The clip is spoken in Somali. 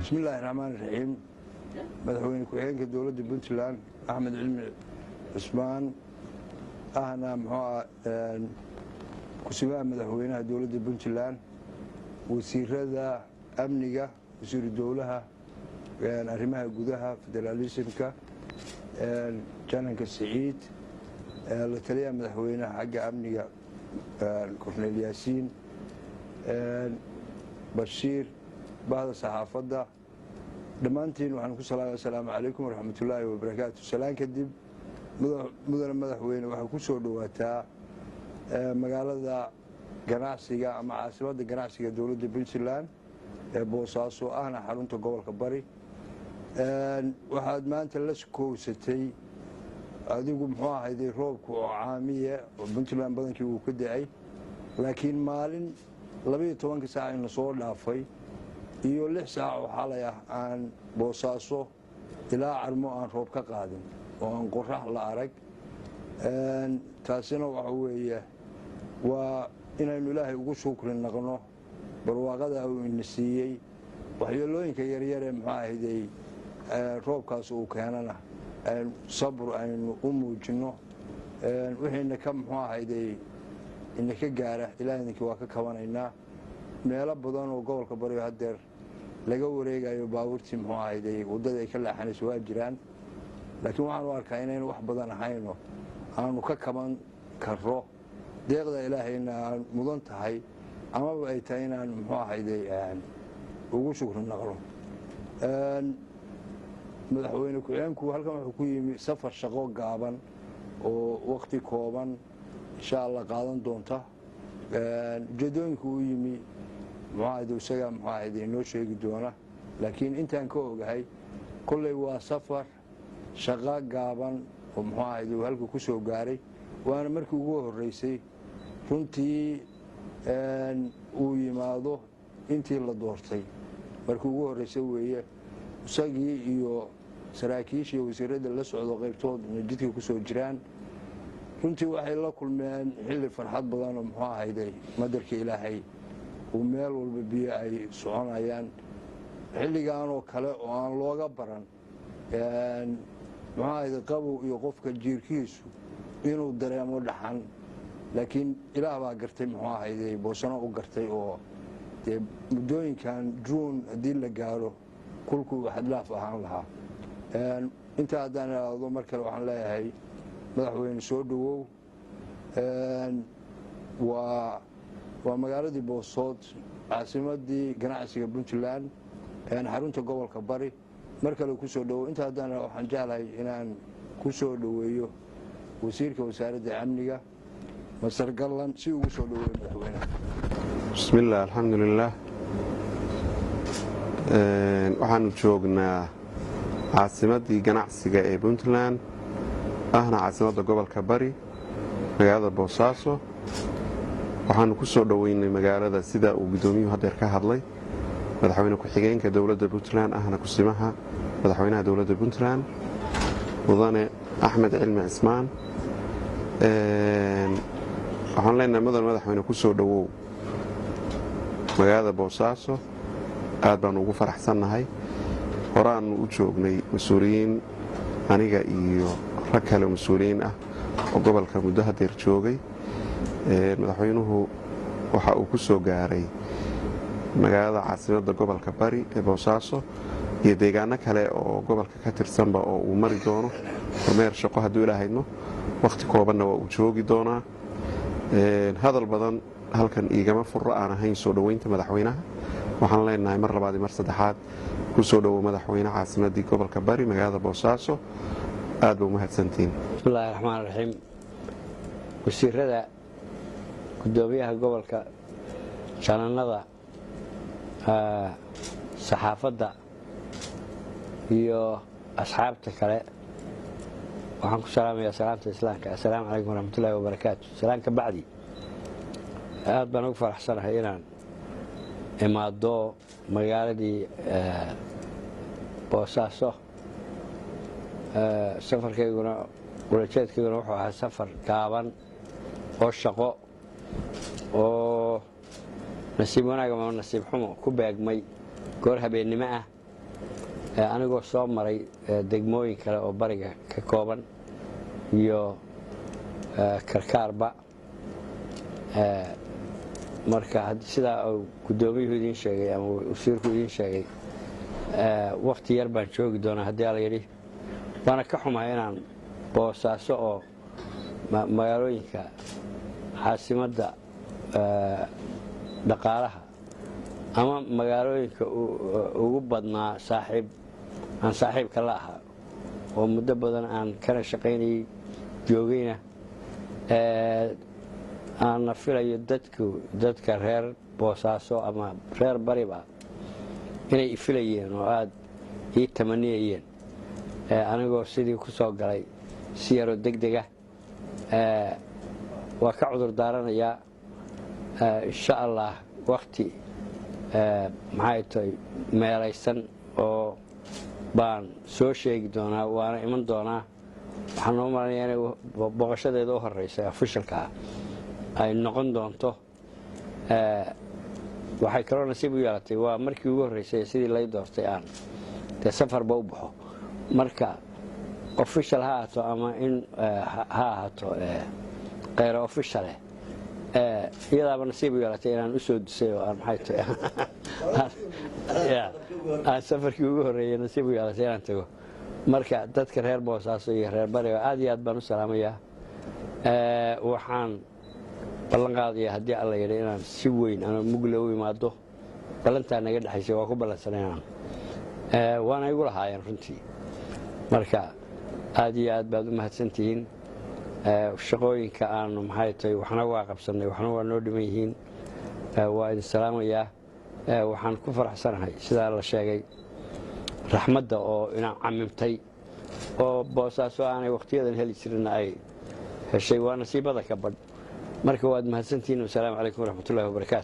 بسم الله الرحمن الرحيم مدحوين كوحينك دولة بنتلان أحمد علمي عثمان أنا كسباء مدحوينها دولة بنتلان وسير هذا أمنية وسير الدولة أرمها جودها فدراليسمك جانك السعيد لتليا مدحوينها حق أمنية كورنيل ياسين بشير بعض الصحافة دمانتين وحن كسلا السلام عليكم ورحمة الله وبركاته سلام كدب مدن مدحوين وحن كسر دواتا مقالة جناسية مع عاصمة جناسية دولة بنتلان بوصاصو أنا حرونت قبل كبري واحد ما أنت لسكو ستي أديكم محوا هذه روبك عامية وبنتلان بدن كي وكدعي لكن مالن لبي توانك ساعة نصور لافي iyo 6 saac oo xalay ah aan boosaaso ilaa armo aan roob ka qaadin oo aan qorax la arag taasina waxa weeye waa inaynu ilaahay ugu shukrin naqno barwaaqada uu insiiyay waxyeelooyinka yaryar ee maxaa ahaydey roobkaas uu keenana sabr aynu u muujino wixii ka maxaa ahaydey inaka gaara ilaahayna waa ka kabanaynaa meelo badan oo gobolka bari hadeer laga wareegayo baabuurtii muxuu ahaydey wadada ay ka laaxanayso waa jiraan laakiin waxaan u arkaa inaynu wax badan ahayno aanu ka kaban karo deeqda ilaahayna aan mudan tahay amaba ay tahay inaan muxuu ahaydey ugu shukrin naqlo madaxweyne ku-xigeenku halkan wuxuu ku yimi safar shaqo gaaban oo waqti kooban insha Allah qaadan doonta ujeedooyinku u yimi muxuu isaga muxuu ahaydey noo sheegi doona laakiin intaan ka ogahay kullay waa safar shaqo gaaban oo muxuu ahaydey halka ku soo gaaray waana markii ugu horeysay runtii uu yimaado intii la doortay markii ugu horeysay weeye isagii iyo saraakiisha iyo wasiirada la socdo qaybtood jidka ku soo jiraan runtii waxay la kulmeen xilli farxad badan oo muxuu ahaydey madarka ilaahay uu meel walba biyo ay soconayaan xilligan oo kale oo aan looga baran muxuu ahaydey qabow iyo qofka jiirkiisu inuu dareemo dhaxan laakiin ilaah baa gartay muxuu ahaydey boosano u gartay oo dee muddooyinkan juun haddii la gaaro kulku xadlaaf ahaan lahaa intaa haddaan idhaahdo mar kale waxaan leeyahay madaxweyne soo dhawow waa magaaladii boosood caasimadii ganacsiga puntland xarunta gobolka bari mar kale ku soo dhawow intaa haddaan waxaan jeclahay inaan ku soo dhaweeyo wasiirka wasaaradda amniga masar gallan si ugu soo dhaweeyo madaxweynaha bismillaah alxamdulilaah waxaanu joognaa caasimadii ganacsiga ee puntland ahna caasimadda gobolka bari magaalada boosaaso waxaanu ku soo dhoweynay magaalada sida uu gudoomiyuhu hadeer ka hadlay madaxweyne ku-xigeenka dowladda puntland ahna kusimaha madaxweynaha dowladda puntland mudane axmed cilmi cismaan waxaan leenahay mudan madaxweyne ku soo dhowow magaalada boosaaso aad baanu ugu faraxsannahay horaannu u joognay mas-uuliyiin aniga iyo rag kale mas-uuliyiin ah oo gobolka muddo hadeer joogay madaxweynuhu waxa uu ku soo gaaray magaalada caasimadda gobolka bari ee boosaaso iyo deegaano kale oo gobolka ka tirsanba oo uu mari doono kormeer shaqo hadduu ilaahayno wakhti koobanna waa uu joogi doonaa hadal badan halkan iigama furro aan ahayn soo dhoweynta madaxweynaha waxaan leenahay mar labaad iyo mar saddexaad ku soo dhowow madaxweyne caasimaddii gobolka bari magaalada boosaaso aad ba umahadsantiin bismillahi raxmaan raxiim wasiirada gudoomiyaha gobolka jananada saxaafadda iyo asxaabta kale waxaan ku salaamayaa salaamta islaamka assalaamu calaykum waraxmatullaahi wabarakaatu salaan ka bacdi aad baan ugu faraxsanahay inaan imaado magaaladii boosaaso safarkayguna ulajeedkayguna wuxuu ahaa safar gaaban oo shaqo oo nasiib wanaag ama nasiib xumo ku beegmay goor habeennimo ah anigoo soo maray degmooyin kale oo bariga ka kooban iyo karkaarba marka sidaa uu gudoomiyuhu idiin sheegay ama wasiirku idiin sheegay waqti yar baan joogi doonaa haddii alla yidhi waana ka xumahay inaan boosaaso oo magaalooyinka caasimadda dhaqaalaha ama magaalooyinka ugu badnaa aan saaxiibka la ahaa oo muddo badan aan kana shaqaynayay joogayna aanna filayo dadka reer boosaaso ama reer bariba inay ifilayeen oo aad ii tamaniyayeen anigoo sidii ku soo galay si yaroo degdega waa ka cudur daaranayaa insha allah wakti maxay tahay meelaysan oo baan soo sheegi doonaa waana iman doonaa waxaan noo malanayaa inay booqashadeeda u horeysa ofishalka ay noqon doonto waxay kaloo nasiib u yeelatay waa markii ugu horreysay sidii lay doortay aan dee safarba u baxo marka ofishal ha ahaato ama in ha ahaato kayra ofishale iyadaaba nasiib u yeelatay inaan u soo dusay oo aan maxay tahay aan safarkii ugu horreeyay nasiib u yeelatay inaan tago marka dadka reer boosaaso iyo reer bariga aad iyo aad baan u salaamayaa waxaan ballan qaadaya haddii alla yidhi inaan si weyn ama mugle u imaado ballantaa naga dhexaysay waa ku ballansanayaan waana igu lahaayeen runtii marka aad iyo aad baad u mahadsantihiin shaqooyinka aanu maxay tahay waxna waa qabsannay waxna waa noo dhiman yihiin waa idin salaamayaa waxaan ku faraxsanahay sidaa la sheegay raxmadda oo inaan camimtay oo boosaaso aanay wakhtiyadan heli jirinna ay heshay waa nasiibada ka badh marka waad mahadsantihiin wasalaamu calaykum waraxmatullahi wabarakaatu